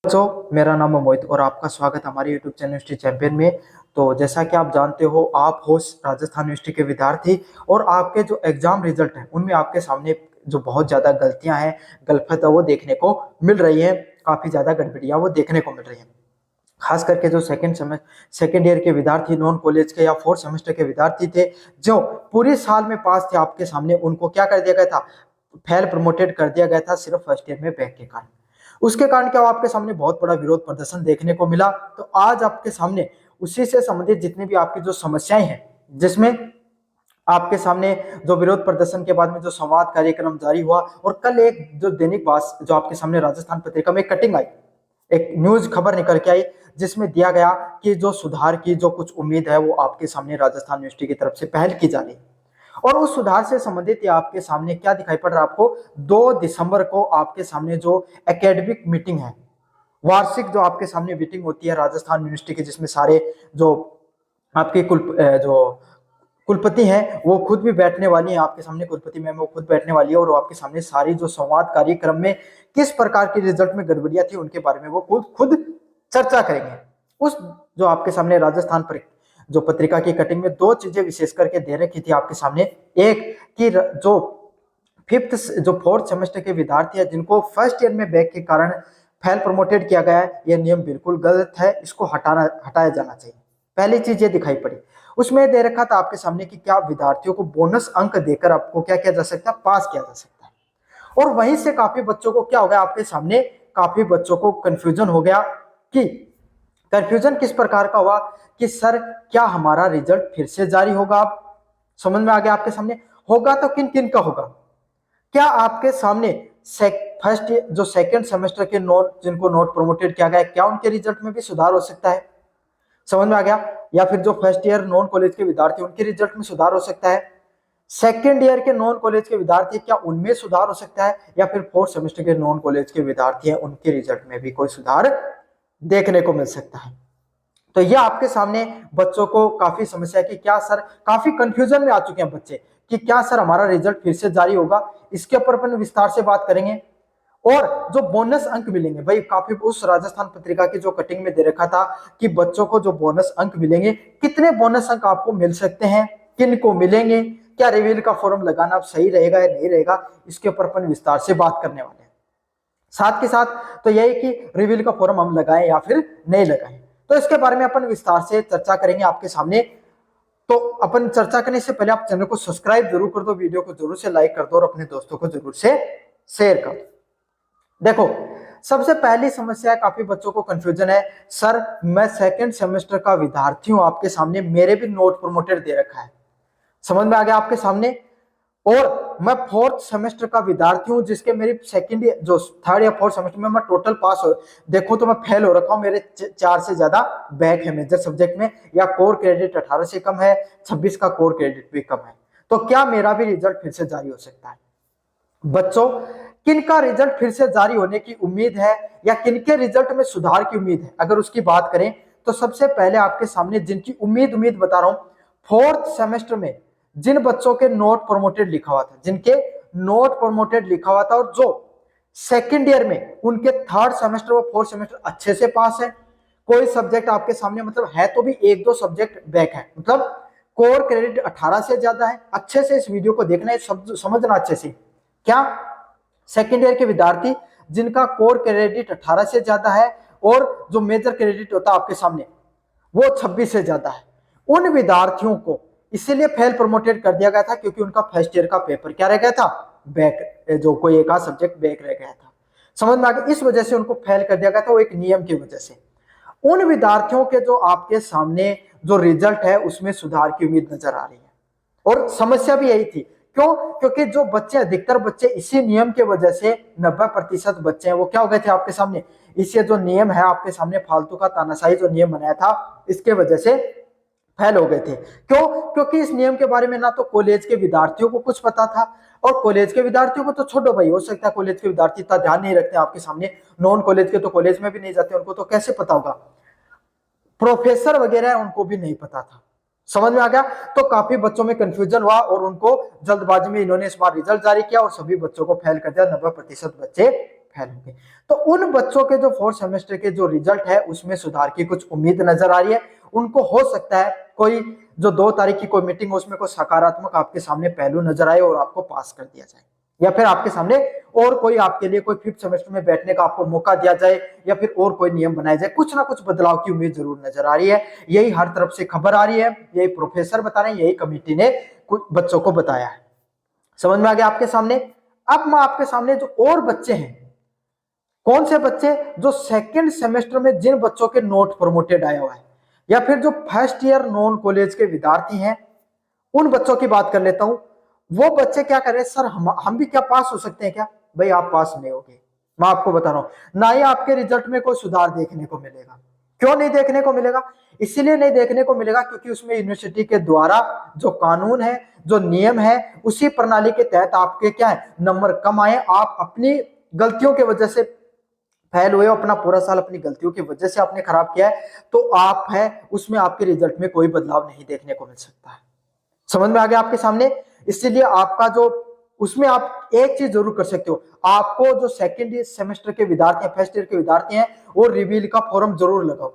दोस्तों, मेरा नाम है मोहित और आपका स्वागत है हमारे YouTube चैनल यूनिवर्सिटी चैंपियन में। तो जैसा कि आप जानते हो, आप हो राजस्थान यूनिवर्सिटी के विद्यार्थी और आपके जो एग्जाम रिजल्ट हैं उनमें आपके सामने जो बहुत ज्यादा गलतियां हैं, गलत है वो देखने को मिल रही है। काफी ज्यादा गड़बड़ियां वो देखने को मिल रही है। खास करके जो सेकेंड ईयर के विद्यार्थी, नॉन कॉलेज के या फोर्थ सेमेस्टर के विद्यार्थी थे, जो पूरे साल में पास थे, आपके सामने उनको क्या कर दिया गया था? फेल प्रमोटेड कर दिया गया था सिर्फ फर्स्ट ईयर में बैक के कारण। उसके कारण क्या हुआ? आपके सामने बहुत बड़ा विरोध प्रदर्शन देखने को मिला। तो आज आपके सामने उसी से संबंधित जितनी भी आपकी जो समस्याएं हैं, जिसमें आपके सामने जो विरोध प्रदर्शन के बाद में जो संवाद कार्यक्रम जारी हुआ, और कल एक जो दैनिक जो आपके सामने राजस्थान पत्रिका में कटिंग आई, एक न्यूज खबर निकल के आई, जिसमें दिया गया कि जो सुधार की जो कुछ उम्मीद है वो आपके सामने राजस्थान यूनिवर्सिटी की तरफ से पहल की जा रही है। और उस सुधार से संबंधित आपके सामने क्या दिखाई पड़ रहा है आपको? 2 दिसंबर को आपके सामने जो एकेडमिक मीटिंग है, वार्षिक जो आपके सामने मीटिंग होती है राजस्थान यूनिवर्सिटी की, जिसमें सारे जो आपके जो कुलपति हैं वो खुद भी बैठने वाली है। आपके सामने कुलपति मैम वो खुद बैठने वाली है और वो आपके सामने सारी जो संवाद कार्यक्रम में किस प्रकार की रिजल्ट में गड़बड़ियां थी उनके बारे में वो खुद चर्चा करेंगे। उस जो आपके सामने राजस्थान पर जो पत्रिका की कटिंग में 2 चीजें विशेष करके दे रखी थी आपके सामने। एक कि जो फोर्थ सेमेस्टर के विद्यार्थी है जिनको फर्स्ट ईयर में बैक के कारण फेल प्रमोटेड किया गया है, यह नियम बिल्कुल गलत है, इसको हटाया जाना चाहिए। पहली चीज ये दिखाई पड़ी। उसमें दे रखा था आपके सामने कि क्या विद्यार्थियों को बोनस अंक देकर आपको क्या किया जा सकता है? पास किया जा सकता है। और वहीं से काफी बच्चों को क्या हो गया? आपके सामने काफी बच्चों को कंफ्यूजन हो गया। कि कंफ्यूजन किस प्रकार का हुआ कि सर क्या हमारा रिजल्ट फिर से जारी होगा? अब समझ में आ गया आपके सामने। होगा तो किन किन का होगा? क्या आपके सामने फर्स्ट जो सेकंड सेमेस्टर के नोट जिनको नोट प्रमोटेड किया गया, क्या उनके रिजल्ट में भी सुधार हो सकता है? समझ में आ गया। या फिर जो फर्स्ट ईयर नॉन कॉलेज के विद्यार्थी उनके रिजल्ट में सुधार हो सकता है। सेकेंड ईयर के नॉन कॉलेज के विद्यार्थी क्या उनमें सुधार हो सकता है? या फिर फोर्थ सेमेस्टर के नॉन कॉलेज के विद्यार्थी हैं उनके रिजल्ट में भी कोई सुधार देखने को मिल सकता है। तो यह आपके सामने बच्चों को काफी समस्या है कि क्या सर, काफी कंफ्यूजन में आ चुके हैं बच्चे कि क्या सर हमारा रिजल्ट फिर से जारी होगा। इसके ऊपर अपन विस्तार से बात करेंगे। और जो बोनस अंक मिलेंगे भाई, काफी उस राजस्थान पत्रिका की जो कटिंग में दे रखा था कि बच्चों को जो बोनस अंक मिलेंगे, कितने बोनस अंक आपको मिल सकते हैं, किन को मिलेंगे, क्या रिवील का फॉर्म लगाना अब सही रहेगा या नहीं रहेगा, इसके ऊपर अपन विस्तार से बात करने वाले हैं। साथ के साथ तो यही कि रिवील का फॉर्म हम लगाएं या फिर नहीं लगाएं, तो इसके बारे में अपन विस्तार से चर्चा करेंगे आपके सामने। तो अपन चर्चा करने से पहले आप चैनल को सब्सक्राइब जरूर कर दो, वीडियो को जरूर से लाइक कर दो और अपने दोस्तों को जरूर से शेयर कर दो। देखो, सबसे पहली समस्या है, काफी बच्चों को कंफ्यूजन है, सर मैं सेकंड सेमेस्टर का विद्यार्थी हूं, आपके सामने मेरे भी नोट प्रमोटेड दे रखा है, समझ में आ गया आपके सामने। और मैं फोर्थ सेमेस्टर का विद्यार्थी हूं जिसके मेरी सेकंड जो थर्ड या फोर्थ सेमेस्टर में मैं टोटल पास हो, देखो तो मैं फेल हो रखा हूं, मेरे 4 से ज्यादा बैक है मेजर सब्जेक्ट में, या कोर क्रेडिट 18 से कम है, 26 का कोर क्रेडिट भी कम है। तो क्या मेरा भी रिजल्ट फिर से जारी हो सकता है? बच्चों, किनका रिजल्ट फिर से जारी होने की उम्मीद है या किनके रिजल्ट में सुधार की उम्मीद है? अगर उसकी बात करें तो सबसे पहले आपके सामने जिनकी उम्मीद बता रहा हूं, फोर्थ सेमेस्टर में जिन बच्चों के नोट प्रमोटेड लिखा हुआ था, जिनके नोट प्रमोटेड लिखा हुआ था और जो सेकेंड ईयर में उनके थर्ड सेमेस्टर और फोर्थ सेमेस्टर अच्छे से पास है, कोई सब्जेक्ट आपके सामने मतलब है तो भी 1-2 सब्जेक्ट बैक है, मतलब कोर क्रेडिट 18 से ज्यादा है। अच्छे से इस वीडियो को देखना है, समझना अच्छे से। क्या सेकेंड ईयर के विद्यार्थी जिनका कोर क्रेडिट 18 से ज्यादा है और जो मेजर क्रेडिट होता है आपके सामने वो 26 से ज्यादा है, उन विद्यार्थियों को इसीलिए फेल प्रमोटेड कर दिया गया था क्योंकि उनका फर्स्ट ईयर का पेपर क्या रह गया था? बैक, जो कोई एक आध सब्जेक्ट बैक रह गया था, समझ में आ गया। इस वजह से उनको फेल कर दिया गया था, वो एक नियम की वजह से। उन विद्यार्थियों के जो आपके सामने जो रिजल्ट है उसमें सुधार की उम्मीद नजर आ रही है। और समस्या भी यही थी, क्यों? क्योंकि जो बच्चे, अधिकतर बच्चे इसी नियम के वजह से 90% बच्चे हैं वो क्या हो गए थे आपके सामने? इससे जो नियम है आपके सामने, फालतू का तानाशाही जो नियम बनाया था, इसके वजह से फेल हो गए थे। क्यों? क्योंकि इस नियम के बारे में ना तो कॉलेज के विद्यार्थियों को कुछ पता था, और कॉलेज के विद्यार्थियों को तो छोड़ो भाई, हो सकता है कॉलेज के विद्यार्थी इतना ध्यान नहीं रखते आपके सामने, नॉन कॉलेज के तो कॉलेज में भी नहीं जाते, उनको तो कैसे पता होगा। प्रोफेसर वगैरह उनको भी नहीं पता था, समझ में आ गया। तो काफी बच्चों में कंफ्यूजन हुआ और उनको जल्दबाजी में इन्होंने इस बार रिजल्ट जारी किया और सभी बच्चों को फेल कर दिया, 90% बच्चे फेल हो गए। तो उन बच्चों के जो फोर्थ सेमेस्टर के जो रिजल्ट है उसमें सुधार की कुछ उम्मीद नजर आ रही है। उनको हो सकता है कोई जो 2 तारीख की कोई मीटिंग हो उसमें कोई सकारात्मक आपके सामने पहलू नजर आए और आपको पास कर दिया जाए, या फिर आपके सामने और कोई आपके लिए कोई फिफ्थ सेमेस्टर में बैठने का आपको मौका दिया जाए, या फिर और कोई नियम बनाया जाए। कुछ ना कुछ बदलाव की उम्मीद जरूर नजर आ रही है। यही हर तरफ से खबर आ रही है, यही प्रोफेसर बता रहे हैं, यही कमेटी ने कुछ बच्चों को बताया है। समझ में आ गया आपके सामने। अब मैं आपके सामने जो और बच्चे हैं, कौन से बच्चे, जो सेकंड सेमेस्टर में जिन बच्चों के नोट प्रमोटेड आया हुआ है, या फिर जो फर्स्ट ईयर नॉन कॉलेज के विद्यार्थी हैं, उन बच्चों की बात कर लेता हूं। वो बच्चे क्या कर रहे हैं, सर हम भी क्या पास हो सकते हैं क्या? भाई आप पास नहीं होगे, मैं आपको बता रहा हूं। ना ही आपके रिजल्ट में कोई सुधार देखने को मिलेगा। क्यों नहीं देखने को मिलेगा? इसीलिए नहीं देखने को मिलेगा क्योंकि उसमें यूनिवर्सिटी के द्वारा जो कानून है, जो नियम है, उसी प्रणाली के तहत आपके क्या है, नंबर कम आए। आप अपनी गलतियों की वजह से फेल हुए, अपना पूरा साल अपनी गलतियों की वजह से आपने खराब किया है, तो आप है उसमें आपके रिजल्ट में कोई बदलाव नहीं देखने को मिल सकता है। समझ में आ गया आपके सामने। इसीलिए आपका जो उसमें आप एक चीज जरूर कर सकते हो, आपको जो सेकेंड सेमेस्टर के विद्यार्थी हैं, फर्स्ट ईयर के विद्यार्थी हैं, वो रिवील का फॉर्म जरूर लगाओ।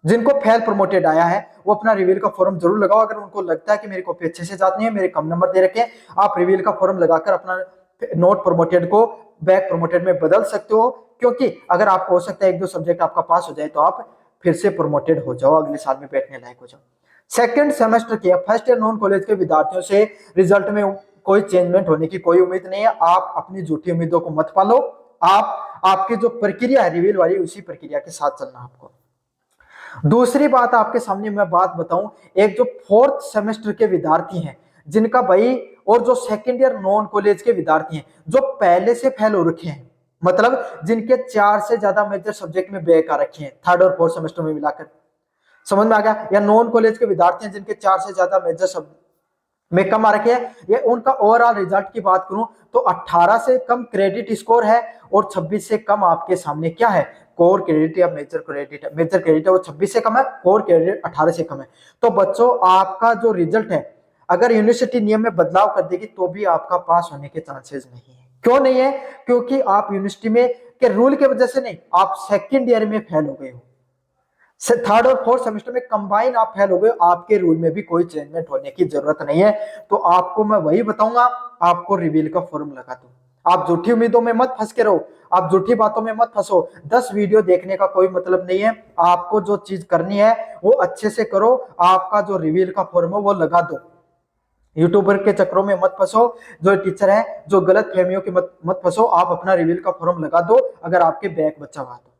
जिनको फेल प्रमोटेड आया है वो अपना रिवील का फॉर्म जरूर लगाओ। अगर उनको लगता है कि मेरी कॉपी अच्छे से जाती है, मेरे कम नंबर दे रखे हैं, आप रिवील का फॉर्म लगाकर अपना नोट प्रमोटेड को बैक प्रमोटेड में बदल सकते हो। क्योंकि अगर आपको हो सकता है 1-2 सब्जेक्ट आपका पास हो जाए तो आप फिर से प्रमोटेड हो जाओ, अगले साल में बैठने लायक हो जाओ। सेकेंड सेमेस्टर के फर्स्ट ईयर नॉन कॉलेज के विद्यार्थियों से रिजल्ट में कोई चेंजमेंट होने की कोई उम्मीद नहीं है। आप अपनी झूठी उम्मीदों को मत पालो। आप आपकी जो प्रक्रिया है रिवील वाली, उसी प्रक्रिया के साथ चलना आपको। दूसरी बात आपके सामने मैं बात बताऊं, एक जो फोर्थ सेमेस्टर के विद्यार्थी हैं जिनका भाई, और जो सेकेंड ईयर नॉन कॉलेज के विद्यार्थी हैं जो पहले से फेल हो रखे हैं, मतलब जिनके 4 से ज्यादा मेजर सब्जेक्ट में बैक आ रखे हैं थर्ड और फोर्थ सेमेस्टर में मिलाकर। समझ में आ गया? या नॉन कॉलेज के विद्यार्थी हैं जिनके 4 से ज्यादा मेजर सब में कम आ रखे हैं, ये उनका ओवरऑल रिजल्ट की बात करूं तो 18 से कम क्रेडिट स्कोर है और 26 से कम आपके सामने क्या है, कोर क्रेडिट या मेजर क्रेडिट है। मेजर क्रेडिट है वो 26 से कम है, कोर क्रेडिट 18 से कम है। तो बच्चों आपका जो रिजल्ट है, अगर यूनिवर्सिटी नियम में बदलाव कर देगी तो भी आपका पास होने के चांसेस नहीं है। क्यों नहीं है? क्योंकि आप यूनिवर्सिटी में के रूल की वजह से नहीं, आप सेकेंड ईयर में फेल हो गए हो, थर्ड और फोर्थ सेमेस्टर में कंबाइन आप फेल हो गए, आपके रूल में भी कोई चेंजमेंट होने की जरूरत नहीं है। तो आपको मैं वही बताऊंगा, आपको रिवील का फॉर्म लगा दो। आप झूठी उम्मीदों में मत फंस के रहो, आप झूठी बातों में मत फंसो। 10 वीडियो देखने का कोई मतलब नहीं है। आपको जो चीज करनी है वो अच्छे से करो। आपका जो रिवील का फॉर्म है वो लगा दो। यूट्यूबर के चक्रों में मत फंसो, जो टीचर है जो गलत फहमियों के मत फंसो। आप अपना रिवील का फॉर्म लगा दो अगर आपके बैक बचा हुआ तो।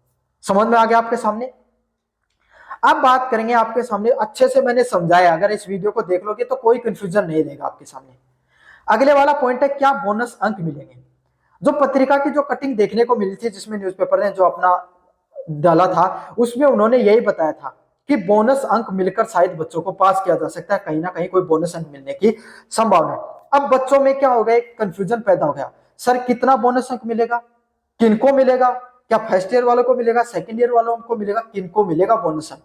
समझ में आ गया आपके सामने? अब बात करेंगे आपके सामने, अच्छे से मैंने समझाया, अगर इस वीडियो को देख लोगे तो कोई कंफ्यूजन नहीं रहेगा आपके सामने। अगले वाला पॉइंट है क्या बोनस अंक मिलेंगे। जो पत्रिका की जो कटिंग देखने को मिली थी जिसमें न्यूज़पेपर ने जो अपना डाला था, उसमें उन्होंने यही बताया था कि बोनस अंक मिलकर शायद बच्चों को पास किया जा सकता है, कहीं ना कहीं कोई बोनस अंक मिलने की संभावना है। अब बच्चों में क्या हो गया, एक कंफ्यूजन पैदा हो गया, सर कितना बोनस अंक मिलेगा, किनको मिलेगा, क्या फर्स्ट ईयर वालों को मिलेगा, सेकेंड ईयर वालों को मिलेगा, किनको मिलेगा बोनस अंक।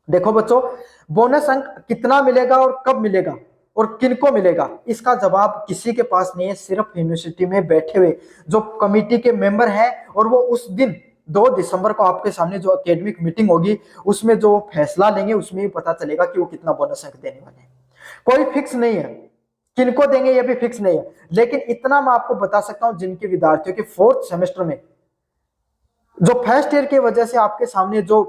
देखो बच्चों, बोनस अंक कितना मिलेगा और कब मिलेगा और किनको मिलेगा, इसका जवाब किसी के पास नहीं है, सिर्फ यूनिवर्सिटी में बैठे हुए जो कमेटी के मेंबर हैं, और वो उस दिन 2 दिसंबर को आपके सामने जो एकेडमिक मीटिंग होगी उसमें जो फैसला लेंगे उसमें ही पता चलेगा कि वो कितना बोनस अंक देने वाले हैं। कोई फिक्स नहीं है, किनको देंगे ये भी फिक्स नहीं है। लेकिन इतना मैं आपको बता सकता हूं, जिनके विद्यार्थियों के फोर्थ सेमेस्टर में जो फर्स्ट ईयर की वजह से आपके सामने जो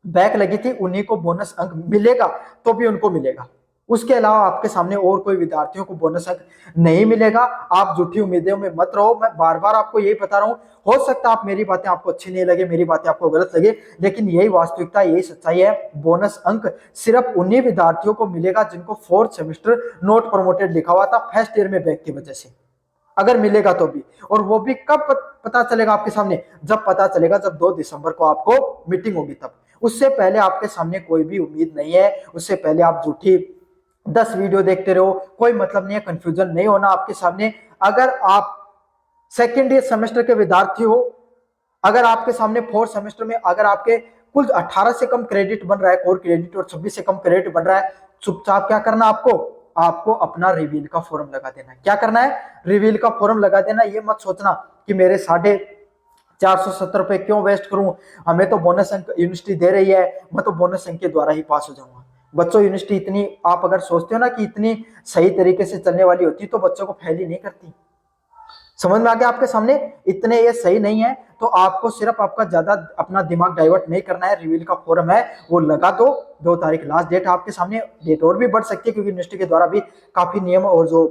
बैक लगी थी, उन्हीं को बोनस अंक मिलेगा, तो भी उनको मिलेगा। उसके अलावा आपके सामने और कोई विद्यार्थियों को बोनस अंक नहीं मिलेगा। आप झूठी उम्मीदों में मत रहो। मैं बार बार आपको यही बता रहा हूं, हो सकता है आप मेरी बातें आपको अच्छी नहीं लगे, मेरी बातें आपको गलत लगे, लेकिन यही वास्तविकता, यही सच्चाई है। बोनस अंक सिर्फ उन्हीं विद्यार्थियों को मिलेगा जिनको फोर्थ सेमेस्टर नॉट प्रमोटेड लिखा हुआ था फर्स्ट ईयर में बैक की वजह से, अगर मिलेगा तो भी। और वो भी कब पता चलेगा आपके सामने, जब पता चलेगा जब 2 दिसंबर को आपको मीटिंग होगी तब। उससे पहले आपके सामने कोई भी उम्मीद नहीं है। उससे पहले आप झूठी 10 वीडियो देखते रहो, कोई मतलब नहीं है, कंफ्यूजन नहीं होना आपके सामने। अगर आप सेकेंड ईयर सेमेस्टर के विद्यार्थी हो, अगर आपके सामने फोर्थ सेमेस्टर में अगर आपके कुल 18 से कम क्रेडिट बन रहा है कोर क्रेडिट और 26 से कम क्रेडिट बन रहा है, चुपचाप क्या करना आपको, आपको अपना रिवील का फॉर्म लगा देना है। क्या करना है? रिवील का फॉर्म लगा देना। ये मत सोचना कि मेरे 470 रुपए क्यों वेस्ट करूं, हमें तो बोनस अंक यूनिवर्सिटी दे रही है, मैं तो बोनस अंक के द्वारा ही पास हो जाऊंगा। बच्चों, यूनिवर्सिटी इतनी, आप अगर सोचते हो ना कि इतनी सही तरीके से चलने वाली होती तो बच्चों को फेल ही नहीं करती। समझ में आ गया आपके सामने? इतने ये सही नहीं है, तो आपको सिर्फ आपका ज्यादा अपना दिमाग डाइवर्ट नहीं करना है। रिवील का फॉर्म है वो लगा दो, 2 तारीख लास्ट डेट आपके सामने। डेट और भी बढ़ सकती है क्योंकि यूनिवर्सिटी के द्वारा भी काफी नियम और जो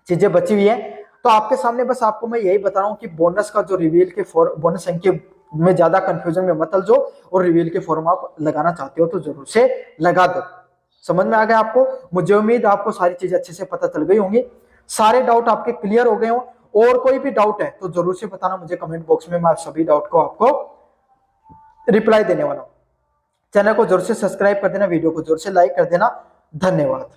चीजें बची हुई है। तो आपके सामने बस आपको मैं यही बता रहा हूँ कि बोनस का जो रिवील के बोनस अंक में ज्यादा कंफ्यूजन में मत जो, और रिवील के फॉर्म आप लगाना चाहते हो तो जरूर से लगा दो। समझ में आ गया आपको? मुझे उम्मीद आपको सारी चीजें अच्छे से पता चल गई होंगी, सारे डाउट आपके क्लियर हो गए हो। और कोई भी डाउट है तो जरूर से बताना मुझे कमेंट बॉक्स में, मैं सभी डाउट को आपको रिप्लाई देने वाला हूं। चैनल को जरूर से सब्सक्राइब कर देना, वीडियो को जरूर से लाइक कर देना। धन्यवाद।